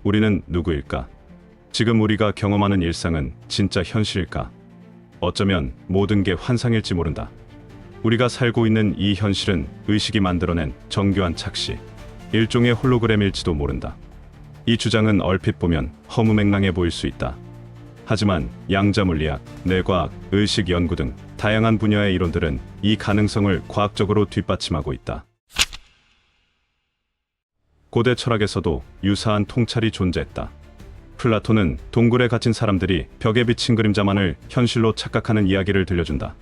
우리는 누구일까? 지금 우리가 경험하는 일상은 진짜 현실일까? 어쩌면 모든 게 환상일지 모른다. 우리가 살고 있는 이 현실은 의식이 만들어낸 정교한 착시, 일종의 홀로그램일지도 모른다. 이 주장은 얼핏 보면 허무맹랑해 보일 수 있다. 하지만 양자물리학, 뇌과학, 의식 연구 등 다양한 분야의 이론들은 이 가능성을 과학적으로 뒷받침하고 있다. 고대 철학에서도 유사한 통찰이 존재했다. 플라톤은 동굴에 갇힌 사람들이 벽에 비친 그림자만을 현실로 착각하는 이야기를 들려준다.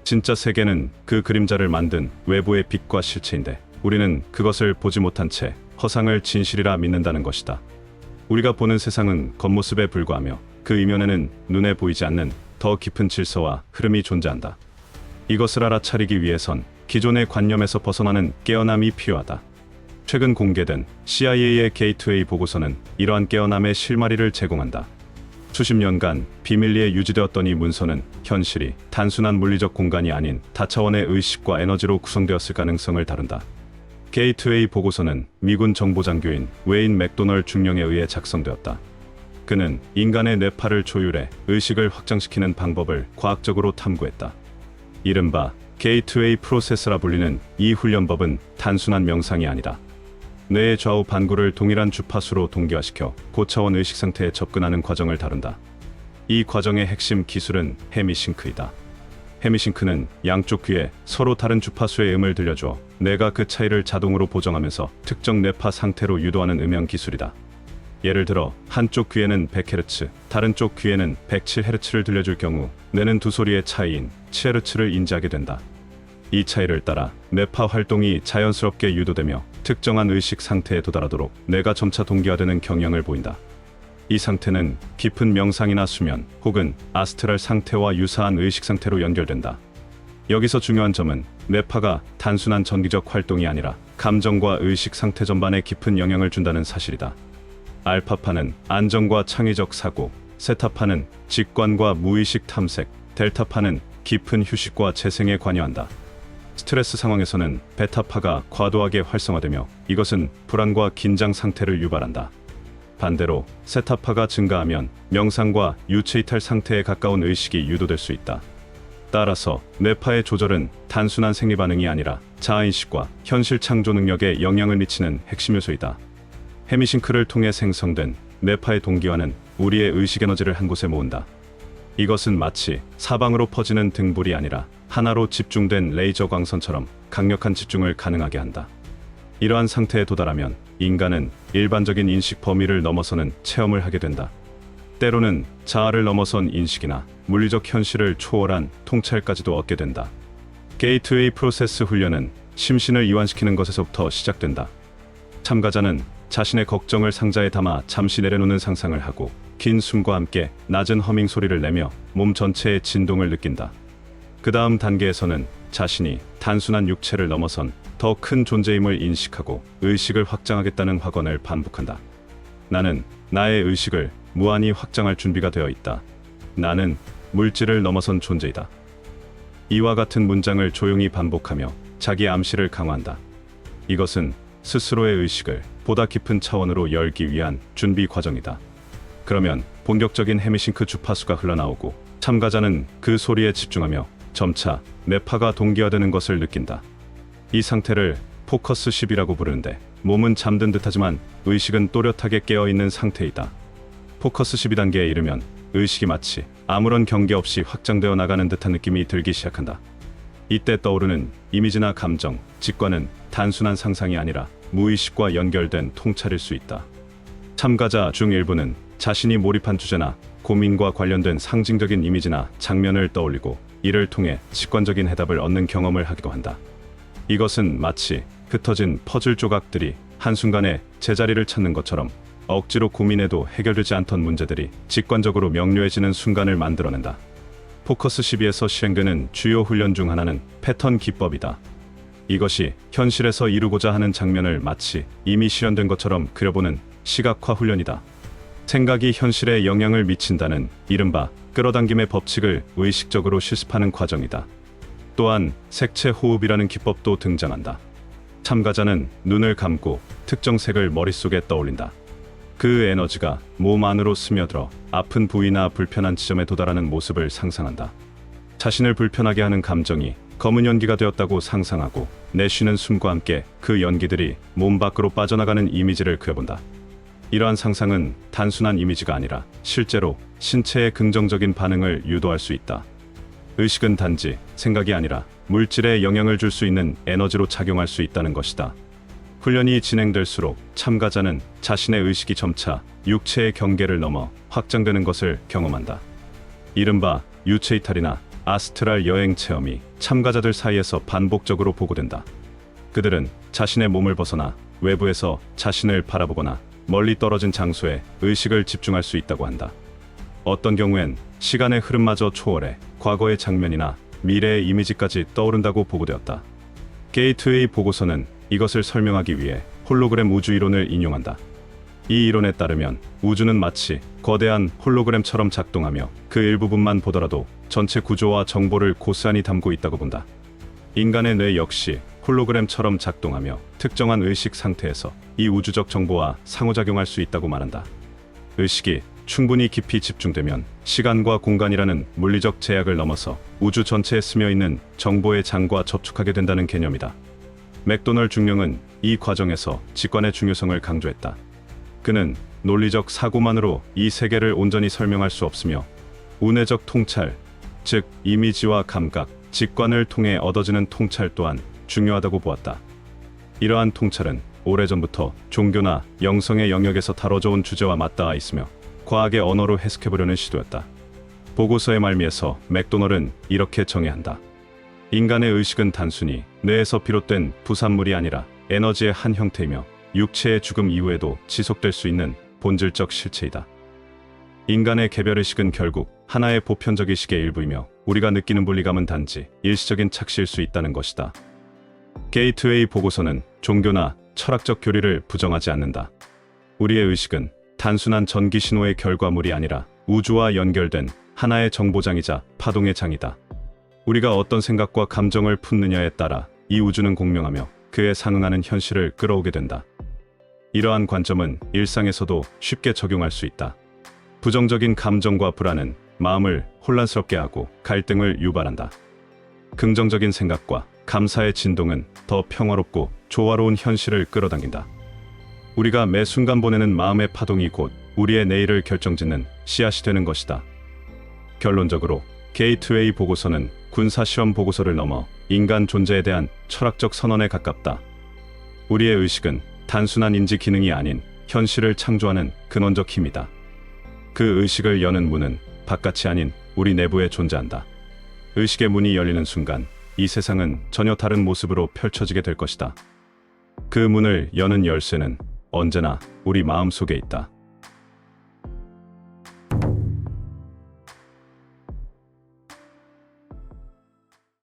진짜 세계는 그 그림자를 만든 외부의 빛과 실체인데 우리는 그것을 보지 못한 채 허상을 진실이라 믿는다는 것이다. 우리가 보는 세상은 겉모습에 불과하며 그 이면에는 눈에 보이지 않는 더 깊은 질서와 흐름이 존재한다. 이것을 알아차리기 위해선 기존의 관념에서 벗어나는 깨어남이 필요하다. 최근 공개된 CIA의 게이트웨이 보고서는 이러한 깨어남의 실마리를 제공한다. 수십 년간 비밀리에 유지되었던 이 문서는 현실이 단순한 물리적 공간이 아닌 다차원의 의식과 에너지로 구성되었을 가능성을 다룬다. 게이트웨이 보고서는 미군 정보장교인 웨인 맥도널 중령에 의해 작성되었다. 그는 인간의 뇌파를 조율해 의식을 확장시키는 방법을 과학적으로 탐구했다. 이른바 게이트웨이 프로세스라 불리는 이 훈련법은 단순한 명상이 아니다. 뇌의 좌우 반구를 동일한 주파수로 동기화시켜 고차원 의식 상태에 접근하는 과정을 다룬다. 이 과정의 핵심 기술은 헤미싱크이다. 헤미싱크는 양쪽 귀에 서로 다른 주파수의 음을 들려주어 뇌가 그 차이를 자동으로 보정하면서 특정 뇌파 상태로 유도하는 음영 기술이다. 예를 들어 한쪽 귀에는 100Hz, 다른 쪽 귀에는 107Hz를 들려줄 경우 뇌는 두 소리의 차이인 7Hz를 인지하게 된다. 이 차이를 따라 뇌파 활동이 자연스럽게 유도되며 특정한 의식 상태에 도달하도록 뇌가 점차 동기화되는 경향을 보인다. 이 상태는 깊은 명상이나 수면 혹은 아스트랄 상태와 유사한 의식 상태로 연결된다. 여기서 중요한 점은 뇌파가 단순한 전기적 활동이 아니라 감정과 의식 상태 전반에 깊은 영향을 준다는 사실이다. 알파파는 안정과 창의적 사고, 세타파는 직관과 무의식 탐색, 델타파는 깊은 휴식과 재생에 관여한다. 스트레스 상황에서는 베타파가 과도하게 활성화되며 이것은 불안과 긴장 상태를 유발한다. 반대로 세타파가 증가하면 명상과 유체이탈 상태에 가까운 의식이 유도될 수 있다. 따라서 뇌파의 조절은 단순한 생리 반응이 아니라 자아인식과 현실 창조 능력에 영향을 미치는 핵심 요소이다. 헤미싱크를 통해 생성된 뇌파의 동기화는 우리의 의식 에너지를 한 곳에 모은다. 이것은 마치 사방으로 퍼지는 등불이 아니라 하나로 집중된 레이저 광선처럼 강력한 집중을 가능하게 한다. 이러한 상태에 도달하면 인간은 일반적인 인식 범위를 넘어서는 체험을 하게 된다. 때로는 자아를 넘어선 인식이나 물리적 현실을 초월한 통찰까지도 얻게 된다. 게이트웨이 프로세스 훈련은 심신을 이완시키는 것에서부터 시작된다. 참가자는 자신의 걱정을 상자에 담아 잠시 내려놓는 상상을 하고 긴 숨과 함께 낮은 허밍 소리를 내며 몸 전체의 진동을 느낀다. 그 다음 단계에서는 자신이 단순한 육체를 넘어선 더 큰 존재임을 인식하고 의식을 확장하겠다는 확언을 반복한다. 나는 나의 의식을 무한히 확장할 준비가 되어 있다. 나는 물질을 넘어선 존재이다. 이와 같은 문장을 조용히 반복하며 자기 암시를 강화한다. 이것은 스스로의 의식을 보다 깊은 차원으로 열기 위한 준비 과정이다. 그러면 본격적인 헤미싱크 주파수가 흘러나오고 참가자는 그 소리에 집중하며 점차 뇌파가 동기화되는 것을 느낀다. 이 상태를 포커스 10이라고 부르는데 몸은 잠든 듯하지만 의식은 또렷하게 깨어있는 상태이다. 포커스 12단계에 이르면 의식이 마치 아무런 경계 없이 확장되어 나가는 듯한 느낌이 들기 시작한다. 이때 떠오르는 이미지나 감정, 직관은 단순한 상상이 아니라 무의식과 연결된 통찰일 수 있다. 참가자 중 일부는 자신이 몰입한 주제나 고민과 관련된 상징적인 이미지나 장면을 떠올리고 이를 통해 직관적인 해답을 얻는 경험을 하기도 한다. 이것은 마치 흩어진 퍼즐 조각들이 한순간에 제자리를 찾는 것처럼 억지로 고민해도 해결되지 않던 문제들이 직관적으로 명료해지는 순간을 만들어낸다. 포커스 12에서 실행되는 주요 훈련 중 하나는 패턴 기법이다. 이것이 현실에서 이루고자 하는 장면을 마치 이미 실현된 것처럼 그려보는 시각화 훈련이다. 생각이 현실에 영향을 미친다는 이른바 끌어당김의 법칙을 의식적으로 실습하는 과정이다. 또한 색채 호흡이라는 기법도 등장한다. 참가자는 눈을 감고 특정 색을 머릿속에 떠올린다. 그 에너지가 몸 안으로 스며들어 아픈 부위나 불편한 지점에 도달하는 모습을 상상한다. 자신을 불편하게 하는 감정이 검은 연기가 되었다고 상상하고 내쉬는 숨과 함께 그 연기들이 몸 밖으로 빠져나가는 이미지를 그려본다. 이러한 상상은 단순한 이미지가 아니라 실제로 신체의 긍정적인 반응을 유도할 수 있다. 의식은 단지 생각이 아니라 물질에 영향을 줄 수 있는 에너지로 작용할 수 있다는 것이다. 훈련이 진행될수록 참가자는 자신의 의식이 점차 육체의 경계를 넘어 확장되는 것을 경험한다. 이른바 유체이탈이나 아스트랄 여행 체험이 참가자들 사이에서 반복적으로 보고된다. 그들은 자신의 몸을 벗어나 외부에서 자신을 바라보거나 멀리 떨어진 장소에 의식을 집중할 수 있다고 한다. 어떤 경우엔 시간의 흐름마저 초월해 과거의 장면이나 미래의 이미지까지 떠오른다고 보고되었다. 게이트웨이 보고서는 이것을 설명하기 위해 홀로그램 우주 이론을 인용한다. 이 이론에 따르면 우주는 마치 거대한 홀로그램처럼 작동하며 그 일부분만 보더라도 전체 구조와 정보를 고스란히 담고 있다고 본다. 인간의 뇌 역시 홀로그램처럼 작동하며 특정한 의식 상태에서 이 우주적 정보와 상호작용할 수 있다고 말한다. 의식이 충분히 깊이 집중되면 시간과 공간이라는 물리적 제약을 넘어서 우주 전체에 스며 있는 정보의 장과 접촉하게 된다는 개념이다. 맥도널 중령은 이 과정에서 직관의 중요성을 강조했다. 그는 논리적 사고만으로 이 세계를 온전히 설명할 수 없으며 운해적 통찰, 즉 이미지와 감각, 직관을 통해 얻어지는 통찰 또한 중요하다고 보았다. 이러한 통찰은 오래전부터 종교나 영성의 영역에서 다뤄져 온 주제와 맞닿아 있으며 과학의 언어로 해석해보려는 시도였다. 보고서의 말미에서 맥도널은 이렇게 정의한다. 인간의 의식은 단순히 뇌에서 비롯된 부산물이 아니라 에너지의 한 형태이며 육체의 죽음 이후에도 지속될 수 있는 본질적 실체이다. 인간의 개별의식은 결국 하나의 보편적 의식의 일부이며 우리가 느끼는 분리감은 단지 일시적인 착시일 수 있다는 것이다. 게이트웨이 보고서는 종교나 철학적 교리를 부정하지 않는다. 우리의 의식은 단순한 전기 신호의 결과물이 아니라 우주와 연결된 하나의 정보장이자 파동의 장이다. 우리가 어떤 생각과 감정을 품느냐에 따라 이 우주는 공명하며 그에 상응하는 현실을 끌어오게 된다. 이러한 관점은 일상에서도 쉽게 적용할 수 있다. 부정적인 감정과 불안은 마음을 혼란스럽게 하고 갈등을 유발한다. 긍정적인 생각과 감사의 진동은 더 평화롭고 조화로운 현실을 끌어당긴다. 우리가 매 순간 보내는 마음의 파동이 곧 우리의 내일을 결정짓는 씨앗이 되는 것이다. 결론적으로 게이트웨이 보고서는 군사시험 보고서를 넘어 인간 존재에 대한 철학적 선언에 가깝다. 우리의 의식은 단순한 인지 기능이 아닌 현실을 창조하는 근원적 힘이다. 그 의식을 여는 문은 바깥이 아닌 우리 내부에 존재한다. 의식의 문이 열리는 순간 이 세상은 전혀 다른 모습으로 펼쳐지게 될 것이다. 그 문을 여는 열쇠는 언제나 우리 마음 속에 있다.